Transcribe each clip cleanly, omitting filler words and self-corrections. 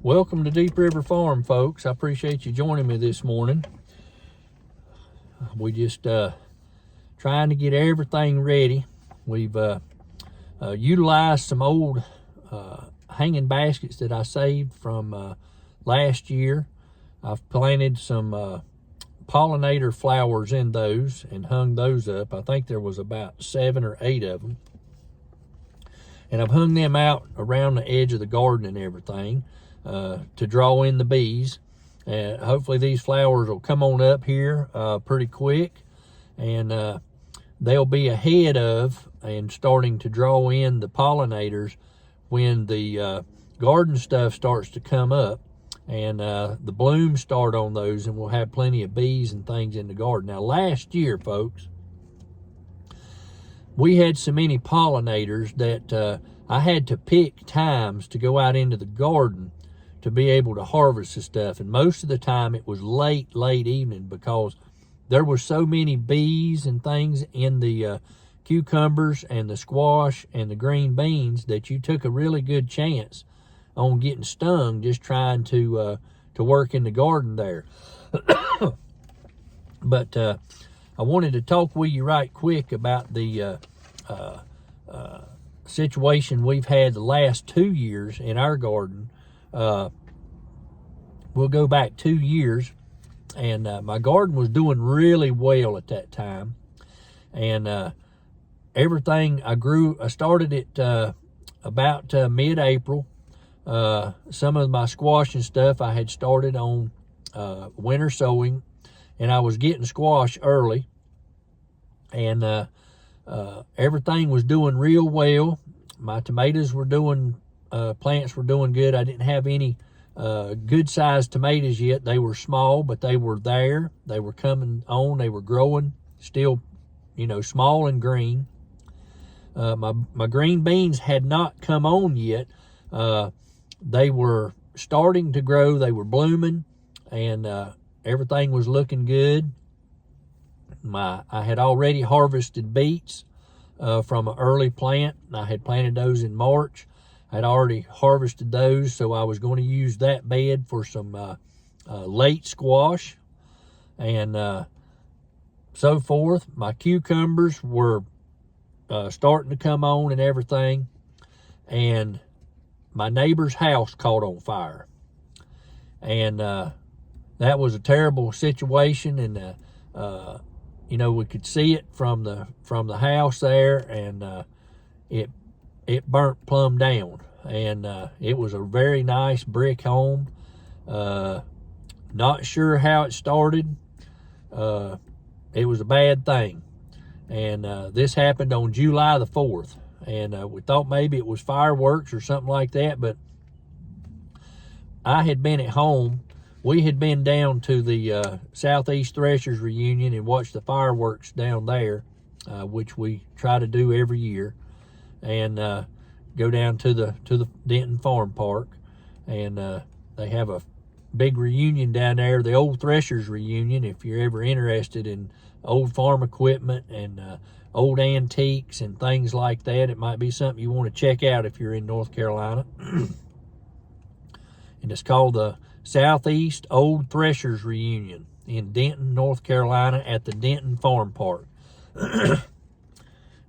Welcome to Deep River Farm, folks. I appreciate you joining me this morning. We just trying to get everything ready. We've utilized some old hanging baskets that I saved from last year. I've planted some pollinator flowers in those and hung those up. I think there was about 7 or 8 of them. And I've hung them out around the edge of the garden and everything to draw in the bees. And hopefully these flowers will come on up here pretty quick, and they'll be ahead of and starting to draw in the pollinators when the garden stuff starts to come up, and the blooms start on those, and we'll have plenty of bees and things in the garden. Now, last year, folks, we had so many pollinators that I had to pick times to go out into the garden to be able to harvest the stuff. And most of the time it was late evening, because there were so many bees and things in the cucumbers and the squash and the green beans that you took a really good chance on getting stung just trying to work in the garden there. But I wanted to talk with you right quick about the situation we've had the last 2 years in our garden. We'll go back 2 years, and my garden was doing really well at that time, and everything I started it about mid-April. Some of my squash and stuff I had started on winter sowing, and I was getting squash early, and everything was doing real well. My tomatoes were doing plants were doing good. I didn't have any good sized tomatoes yet. They were small, but they were there. They were coming on. They were growing, still, small and green. My green beans had not come on yet. They were starting to grow. They were blooming, and everything was looking good. I had already harvested beets from an early plant. I had planted those in March. I'd already harvested those, so I was going to use that bed for some late squash and so forth. My cucumbers were starting to come on and everything, and my neighbor's house caught on fire, and that was a terrible situation. And we could see it from the house there, and it burnt plumb down, and it was a very nice brick home. Not sure how it started. It was a bad thing, and this happened on July the 4th, and we thought maybe it was fireworks or something like that, but I had been at home. We had been down to the Southeast Threshers reunion and watched the fireworks down there, which we try to do every year, and go down to the Denton Farm Park, and they have a big reunion down there, the old Threshers reunion. If you're ever interested in old farm equipment and old antiques and things like that, it might be something you want to check out if you're in North Carolina. And it's called the Southeast Old Threshers Reunion in Denton, North Carolina, at the Denton Farm Park.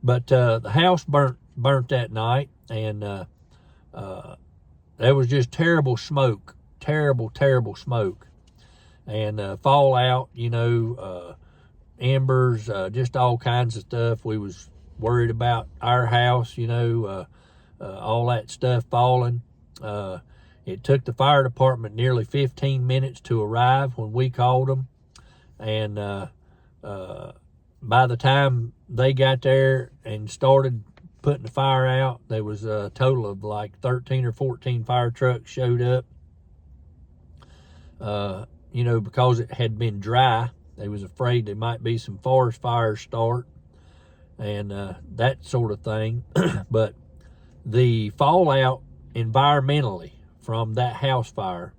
But the house burnt that night, and there was just terrible smoke, terrible smoke, and fallout, embers, just all kinds of stuff. We was worried about our house, all that stuff falling. It took the fire department nearly 15 minutes to arrive when we called them, and by the time they got there and started putting the fire out, there was a total of like 13 or 14 fire trucks showed up. Because it had been dry, they was afraid there might be some forest fires start and that sort of thing. But the fallout environmentally from that house fire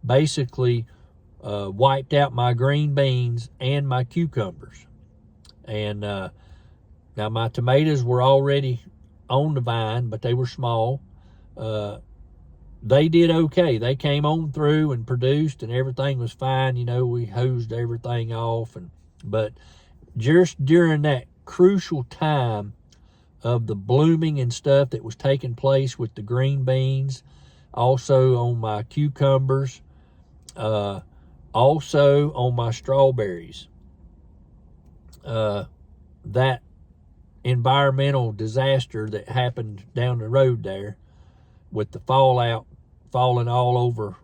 basically wiped out my green beans and my cucumbers. And now my tomatoes were already on the vine, but they were small. they did okay. They came on through and produced, and everything was fine. You know, we hosed everything off, but just during that crucial time of the blooming and stuff that was taking place with the green beans, also on my cucumbers, also on my strawberries, that environmental disaster that happened down the road there with the fallout falling all over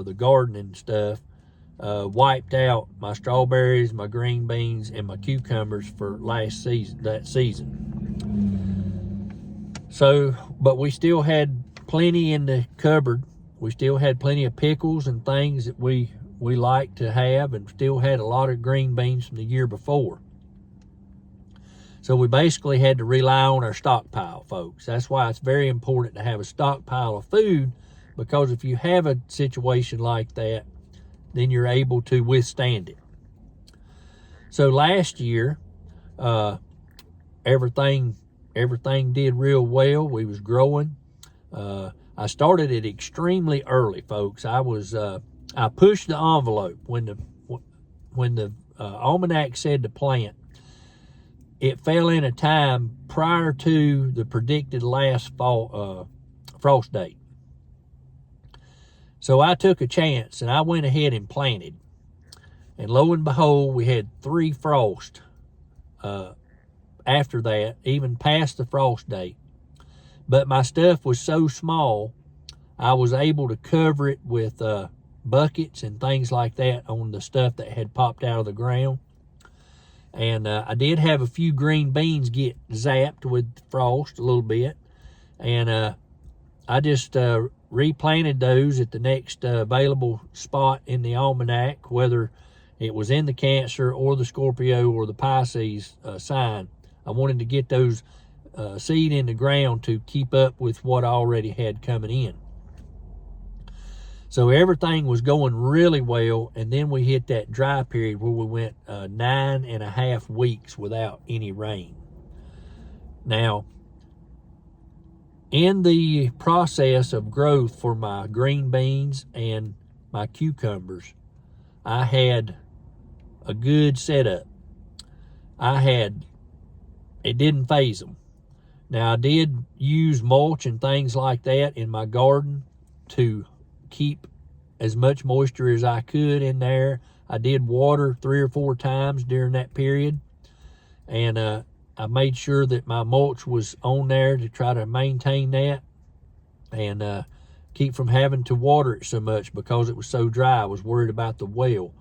the garden and stuff, wiped out my strawberries, my green beans, and my cucumbers for that season. So, but we still had plenty in the cupboard. We still had plenty of pickles and things that we like to have, and still had a lot of green beans from the year before. So we basically had to rely on our stockpile, folks. That's why it's very important to have a stockpile of food, because if you have a situation like that, then you're able to withstand it. So last year, everything did real well. We was growing. I started it extremely early, folks. I pushed the envelope when the almanac said to plant. It fell in a time prior to the predicted last fall frost date. So I took a chance and I went ahead and planted. And lo and behold, we had 3 frosts after that, even past the frost date. But my stuff was so small, I was able to cover it with buckets and things like that on the stuff that had popped out of the ground. And I did have a few green beans get zapped with frost a little bit. And I just replanted those at the next available spot in the almanac, whether it was in the Cancer or the Scorpio or the Pisces sign. I wanted to get those seed in the ground to keep up with what I already had coming in. So everything was going really well, and then we hit that dry period where we went 9.5 weeks without any rain. Now, in the process of growth for my green beans and my cucumbers, I had a good setup. It didn't faze them. Now, I did use mulch and things like that in my garden to keep as much moisture as I could in there. I did water 3 or 4 times during that period, and I made sure that my mulch was on there to try to maintain that and keep from having to water it so much because it was so dry. I was worried about the well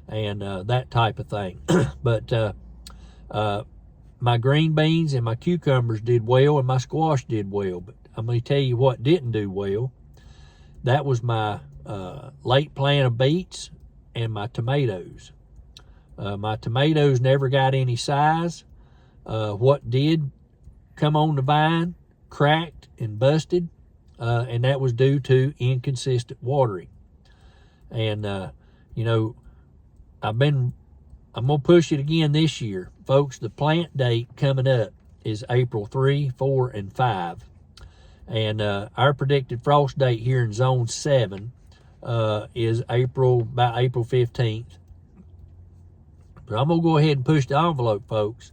and that type of thing. But my green beans and my cucumbers did well, and my squash did well. But I'm going to tell you what didn't do well. That was my late plant of beets and my tomatoes. My tomatoes never got any size. What did come on the vine cracked and busted, and that was due to inconsistent watering. And you know, I'm gonna push it again this year, folks. The plant date coming up is April 3, 4, and 5. And our predicted frost date here in Zone 7 is about April 15th. But I'm going to go ahead and push the envelope, folks.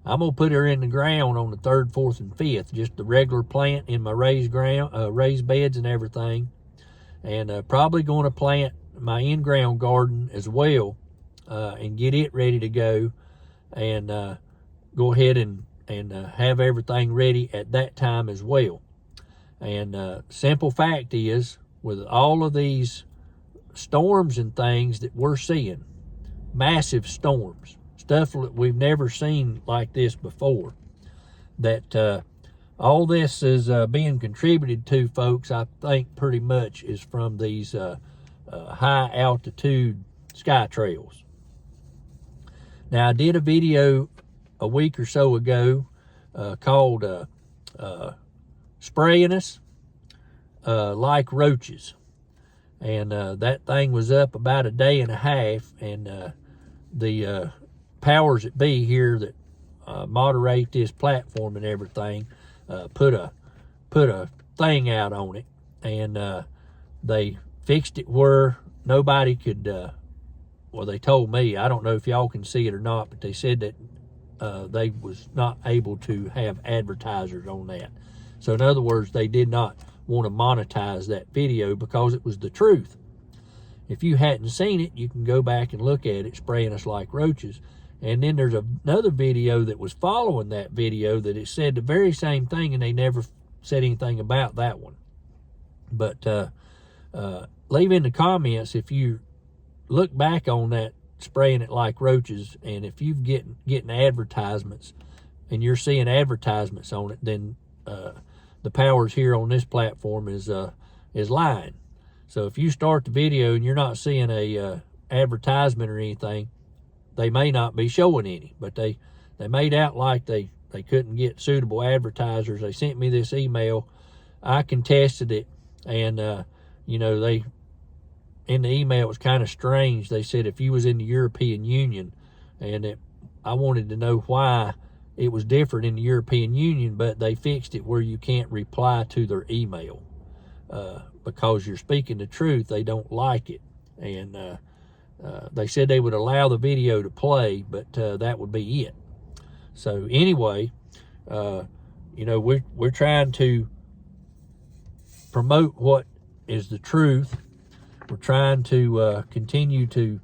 I'm going to put her in the ground on the 3rd, 4th, and 5th, just the regular plant in my raised beds and everything. And probably going to plant my in-ground garden as well and get it ready to go, and go ahead and have everything ready at that time as well. And simple fact is, with all of these storms and things that we're seeing, massive storms, stuff that we've never seen like this before, that all this is being contributed to, folks, I think pretty much is from these high altitude sky trails. Now, I did a video a week or so ago called Spraying Us Like Roaches. And that thing was up about a day and a half, and the powers that be here that moderate this platform and everything put a thing out on it. and they fixed it where nobody could, well, they told me, I don't know if y'all can see it or not, but they said that they was not able to have advertisers on that. So in other words, they did not want to monetize that video because it was the truth. If you hadn't seen it, you can go back and look at it, spraying us like roaches. And then there's another video that was following that video that it said the very same thing, and they never said anything about that one. But leave in the comments if you look back on that spraying it like roaches, and if you've getting advertisements and you're seeing advertisements on it, then the powers here on this platform is lying. So if you start the video and you're not seeing a advertisement or anything, they may not be showing any, but they made out like they couldn't get suitable advertisers. They sent me this email. I contested it, and you know, they, in the email, it was kind of strange. They said if you was in the European Union, and I wanted to know why it was different in the European Union, but they fixed it where you can't reply to their email because you're speaking the truth. They don't like it, and they said they would allow the video to play, but that would be it. So anyway, you know, we're trying to promote what is the truth. We're trying to continue to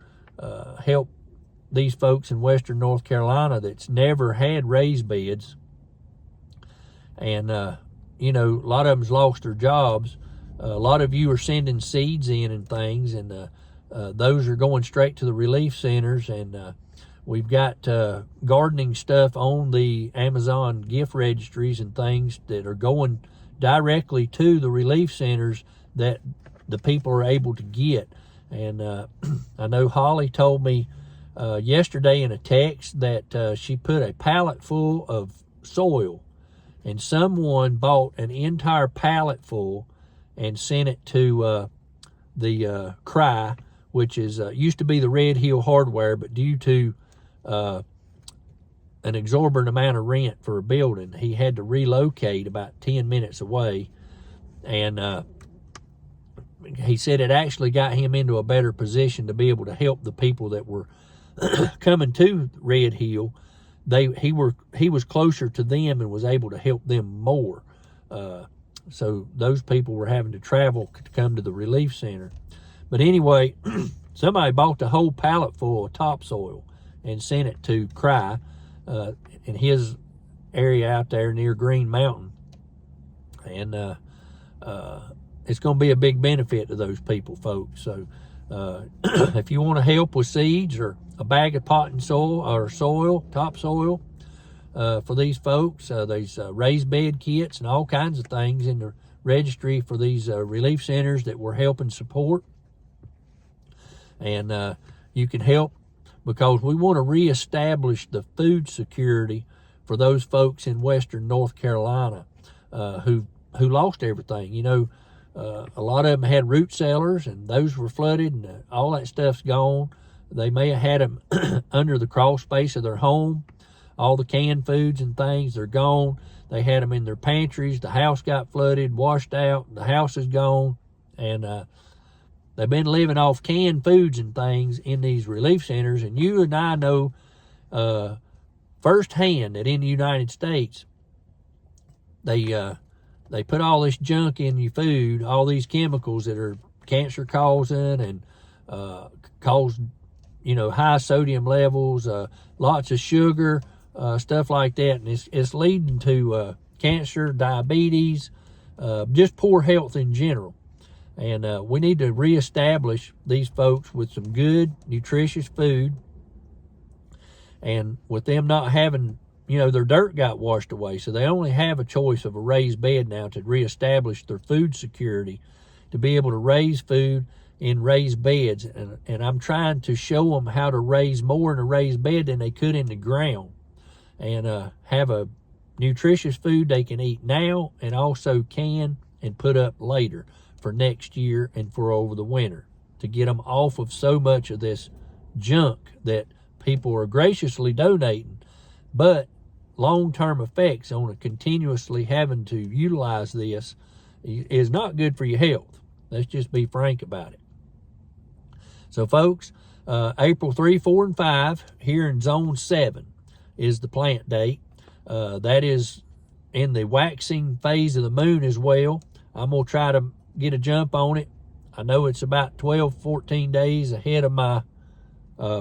help these folks in Western North Carolina that's never had raised beds. And, you know, a lot of them's lost their jobs. A lot of you are sending seeds in and things, and those are going straight to the relief centers. And we've got gardening stuff on the Amazon gift registries and things that are going directly to the relief centers that the people are able to get. And I know Holly told me yesterday in a text that she put a pallet full of soil, and someone bought an entire pallet full and sent it to the Cry, which is used to be the Red Hill Hardware, but due to an exorbitant amount of rent for a building, he had to relocate about 10 minutes away. And he said it actually got him into a better position to be able to help the people that were coming to Red Hill. He was closer to them and was able to help them more. So those people were having to travel to come to the relief center. But anyway, somebody bought the whole pallet full of topsoil and sent it to Cry in his area out there near Green Mountain. And it's going to be a big benefit to those people, folks. So if you want to help with seeds or a bag of potting soil or topsoil for these folks, there's raised bed kits and all kinds of things in the registry for these relief centers that we're helping support. And you can help because we want to reestablish the food security for those folks in Western North Carolina who lost everything. You know, a lot of them had root cellars, and those were flooded, and all that stuff's gone. They may have had them under the crawl space of their home. All the canned foods and things, they're gone. They had them in their pantries. The house got flooded, washed out. The house is gone. And they've been living off canned foods and things in these relief centers. And you and I know firsthand that in the United States, they put all this junk in your food, all these chemicals that are cancer causing and cause, you know, high sodium levels, lots of sugar, stuff like that. And it's leading to cancer, diabetes, just poor health in general. And we need to reestablish these folks with some good, nutritious food. And with them not having, you know, their dirt got washed away, so they only have a choice of a raised bed now to reestablish their food security, to be able to raise food in raised beds. And I'm trying to show them how to raise more in a raised bed than they could in the ground, and have a nutritious food they can eat now and also can and put up later for next year and for over the winter, to get them off of so much of this junk that people are graciously donating, but long-term effects on a continuously having to utilize this is not good for your health. Let's just be frank about it. So folks, April 3, 4, and 5 here in Zone 7 is the plant date. That is in the waxing phase of the moon as well. I'm going to try to get a jump on it. I know it's about 12, 14 days ahead of my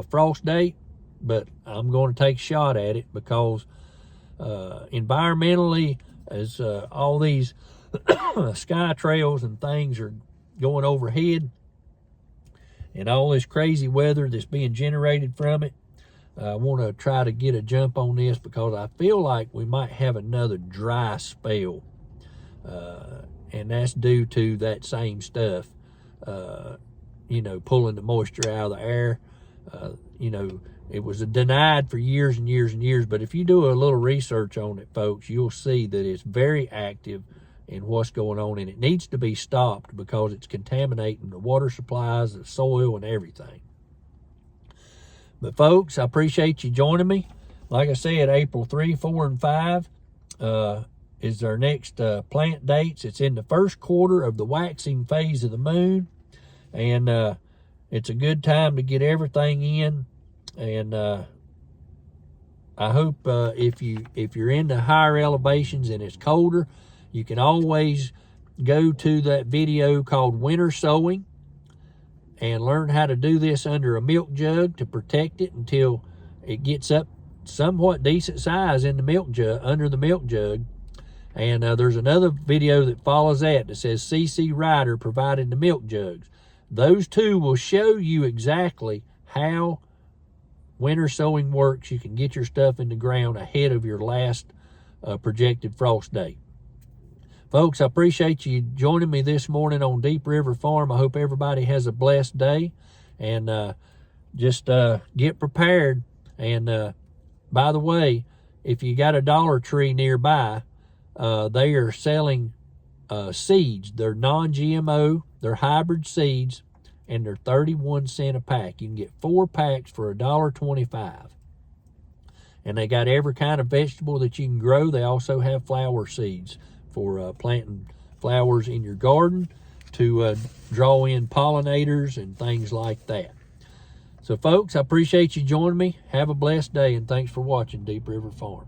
frost date, but I'm going to take a shot at it because environmentally, as all these sky trails and things are going overhead and all this crazy weather that's being generated from it, I want to try to get a jump on this because I feel like we might have another dry spell, and that's due to that same stuff, you know, pulling the moisture out of the air. You know, it was denied for years and years and years, but if you do a little research on it, folks, you'll see that it's very active in what's going on, and it needs to be stopped because it's contaminating the water supplies, the soil, and everything. But folks, I appreciate you joining me. Like I said, April 3, 4, and 5 is our next plant dates. It's in the first quarter of the waxing phase of the moon, and it's a good time to get everything in. And I hope if you're in the higher elevations and it's colder, you can always go to that video called Winter Sowing and learn how to do this under a milk jug to protect it until it gets up somewhat decent size in the milk jug, under the milk jug. And there's another video that follows that says CC Rider provided the milk jugs. Those two will show you exactly how winter sowing works. You can get your stuff in the ground ahead of your last projected frost date. Folks, I appreciate you joining me this morning on Deep River Farm. I hope everybody has a blessed day, and just get prepared. And by the way, if you got a Dollar Tree nearby, they are selling seeds. They're non-GMO, they're hybrid seeds, and they're 31 cents a pack. You can get 4 packs for $1.25. And they got every kind of vegetable that you can grow. They also have flower seeds for planting flowers in your garden to draw in pollinators and things like that. So folks, I appreciate you joining me. Have a blessed day, and thanks for watching Deep River Farm.